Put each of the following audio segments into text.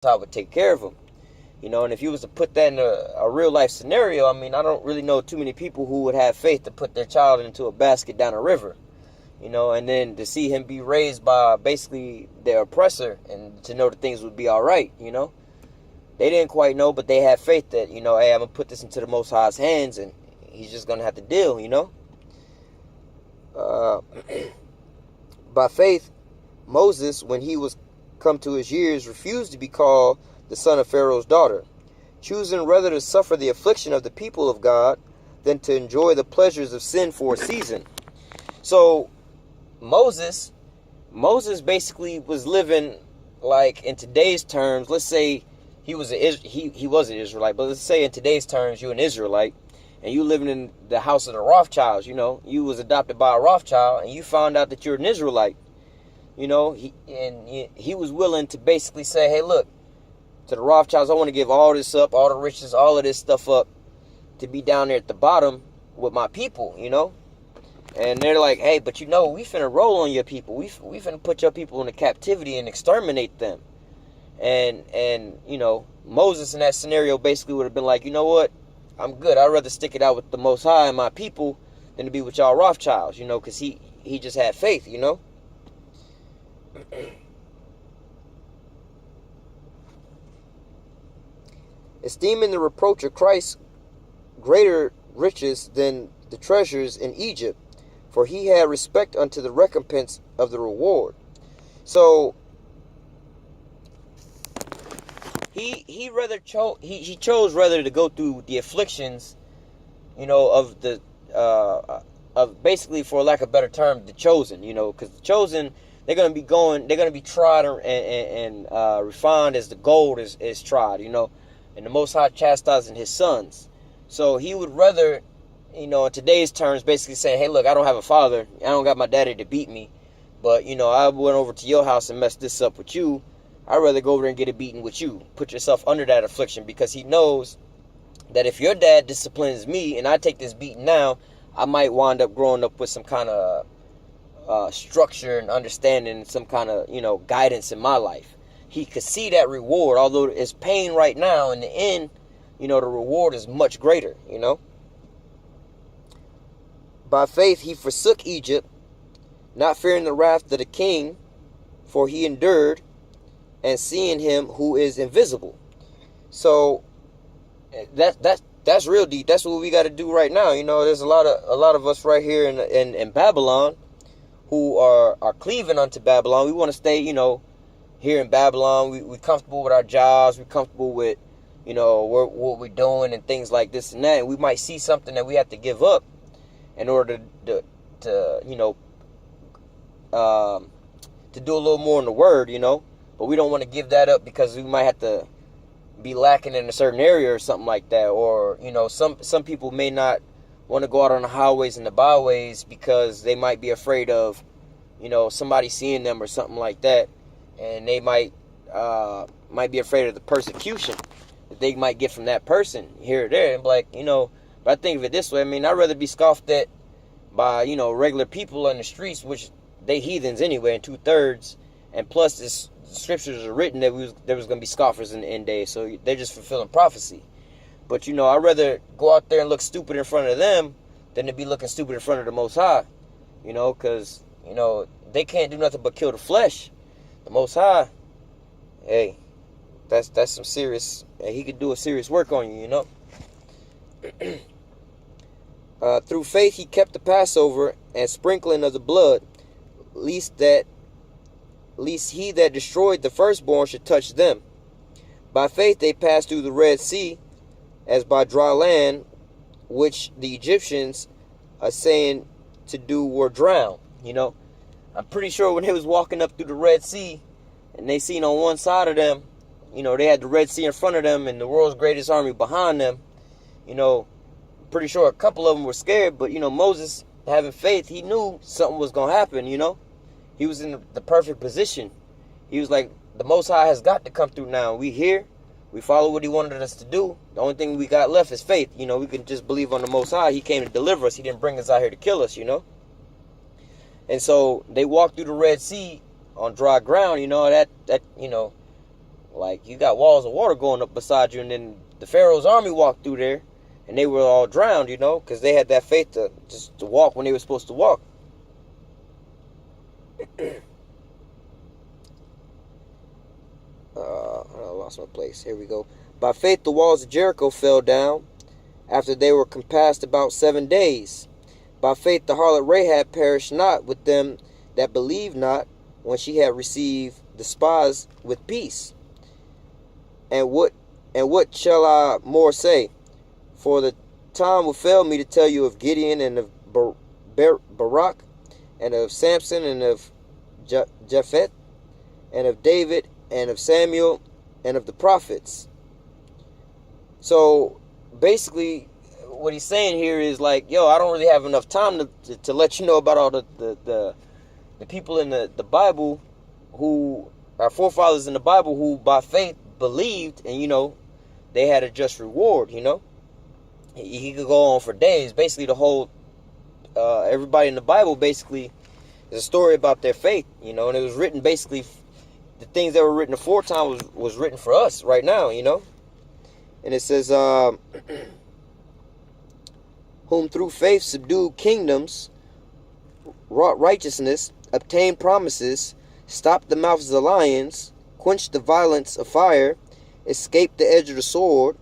High would take care of him. And if you was to put that in a real life scenario, I mean, I don't really know too many people who would have faith to put their child into a basket down a river. And then to see him be raised by basically their oppressor and to know that things would be all right. They didn't quite know, but they had faith that, hey, I'm going to put this into the Most High's hands and he's just going to have to deal, By faith, Moses, when he was come to his years, refused to be called the son of Pharaoh's daughter, choosing rather to suffer the affliction of the people of God than to enjoy the pleasures of sin for a season. So Moses basically was living like in today's terms. Let's say he was an Israelite, but let's say in today's terms you're an Israelite and you living in the house of the Rothschilds. You was adopted by a Rothschild and you found out that you're an Israelite. He was willing to basically say, hey, look, to the Rothschilds, I want to give all this up, all the riches, all of this stuff up to be down there at the bottom with my people, And they're like, hey, but we finna roll on your people. We finna put your people into captivity and exterminate them. And Moses in that scenario basically would have been like, you know what? I'm good. I'd rather stick it out with the Most High and my people than to be with y'all Rothschilds, because he just had faith, Esteeming the reproach of Christ greater riches than the treasures in Egypt, for he had respect unto the recompense of the reward. So he chose rather to go through the afflictions, of the of basically, for lack of a better term, the chosen, because the chosen, they're going to be tried and refined as the gold is tried, and the Most High chastising his sons. So he would rather, in today's terms, basically say, hey, look, I don't have a father. I don't got my daddy to beat me. But, I went over to your house and messed this up with you. I'd rather go over there and get it beaten with you. Put yourself under that affliction, because he knows that if your dad disciplines me and I take this beating now, I might wind up growing up with some kind of structure and understanding, some kind of, guidance in my life. He could see that reward, although it's pain right now. In the end, the reward is much greater, By faith he forsook Egypt, not fearing the wrath of the king, for he endured, and seeing him who is invisible. So that's real deep. That's what we got to do right now. There's a lot of us right here in Babylon who are cleaving unto Babylon. We want to stay, here in Babylon. We're comfortable with our jobs. We're comfortable with, what we're doing and things like this and that. And we might see something that we have to give up in order to do a little more in the word, But we don't want to give that up because we might have to be lacking in a certain area or something like that. Or, some people may not want to go out on the highways and the byways because they might be afraid of, somebody seeing them or something like that. And they might be afraid of the persecution that they might get from that person here or there. And like, but I think of it this way. I mean, I'd rather be scoffed at by, regular people on the streets, which they heathens anyway in 2/3. And plus, the scriptures are written that there was going to be scoffers in the end days. So they're just fulfilling prophecy. But, I'd rather go out there and look stupid in front of them than to be looking stupid in front of the Most High. Because, they can't do nothing but kill the flesh. The Most High, hey, that's some serious, he could do a serious work on you, Through faith he kept the Passover and sprinkling of the blood, lest he that destroyed the firstborn should touch them. By faith they passed through the Red Sea as by dry land, which the Egyptians are saying to do were drowned. I'm pretty sure when they was walking up through the Red Sea and they seen on one side of them, they had the Red Sea in front of them and the world's greatest army behind them, pretty sure a couple of them were scared, but, Moses, having faith, he knew something was going to happen, He was in the perfect position. He was like, the Most High has got to come through now. We here. We follow what he wanted us to do. The only thing we got left is faith. We can just believe on the Most High. He came to deliver us. He didn't bring us out here to kill us, And so they walked through the Red Sea on dry ground, Like, you got walls of water going up beside you, and then the Pharaoh's army walked through there, and they were all drowned, you know, because they had that faith to just to walk when they were supposed to walk. I lost my place. Here we go. By faith, the walls of Jericho fell down after they were compassed about 7 days. By faith, the harlot Rahab perished not with them that believed not, when she had received the spies with peace. And what shall I more say? For the time will fail me to tell you of Gideon, and of Barak, and of Samson, and of Jephthah, and of David, and of Samuel, and of the prophets. So basically, what he's saying here is like, yo, I don't really have enough time to let you know about all the people in the Bible, who our forefathers in the Bible, who by faith believed, and, you know, they had a just reward. You know, he could go on for days. Basically, the whole everybody in the Bible basically is a story about their faith. You know, and it was written basically, the things that were written aforetime was written for us right now. You know, and it says, whom through faith subdued kingdoms, wrought righteousness, obtained promises, stopped the mouths of the lions, quenched the violence of fire, escaped the edge of the sword,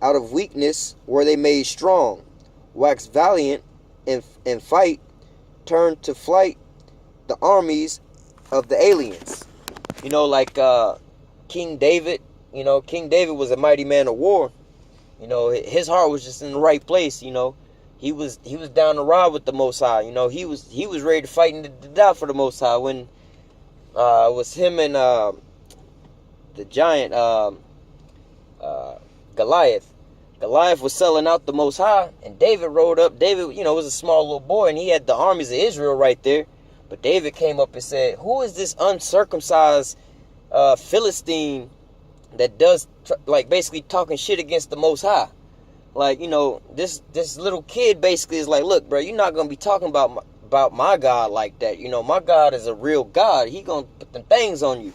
out of weakness were they made strong, waxed valiant in fight, turned to flight the armies of the aliens. You know, like King David. You know, King David was a mighty man of war. You know, his heart was just in the right place. You know, he was down to ride with the Most High. You know, he was ready to fight and to die for the Most High. When it was him and the giant Goliath. Goliath was selling out the Most High, and David rode up. David, you know, was a small little boy, and he had the armies of Israel right there. But David came up and said, "Who is this uncircumcised Philistine that does like basically talking shit against the Most High?" Like, you know, this little kid basically is like, "Look, bro, you're not gonna be talking about my God like that. You know, my God is a real God. He gonna put them things on you."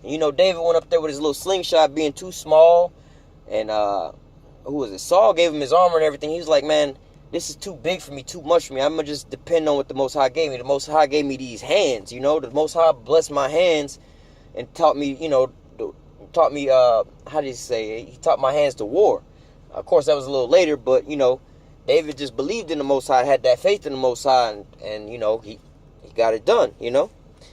And, you know, David went up there with his little slingshot, being too small, and who was it? Saul gave him his armor and everything. He was like, "Man, this is too big for me, too much for me. I'm gonna just depend on what the Most High gave me. The Most High gave me these hands. You know, the Most High blessed my hands and taught me, you know, how did he say? He taught my hands to war." Of course, that was a little later, but, you know, David just believed in the Most High, had that faith in the Most High, and you know, he got it done, you know.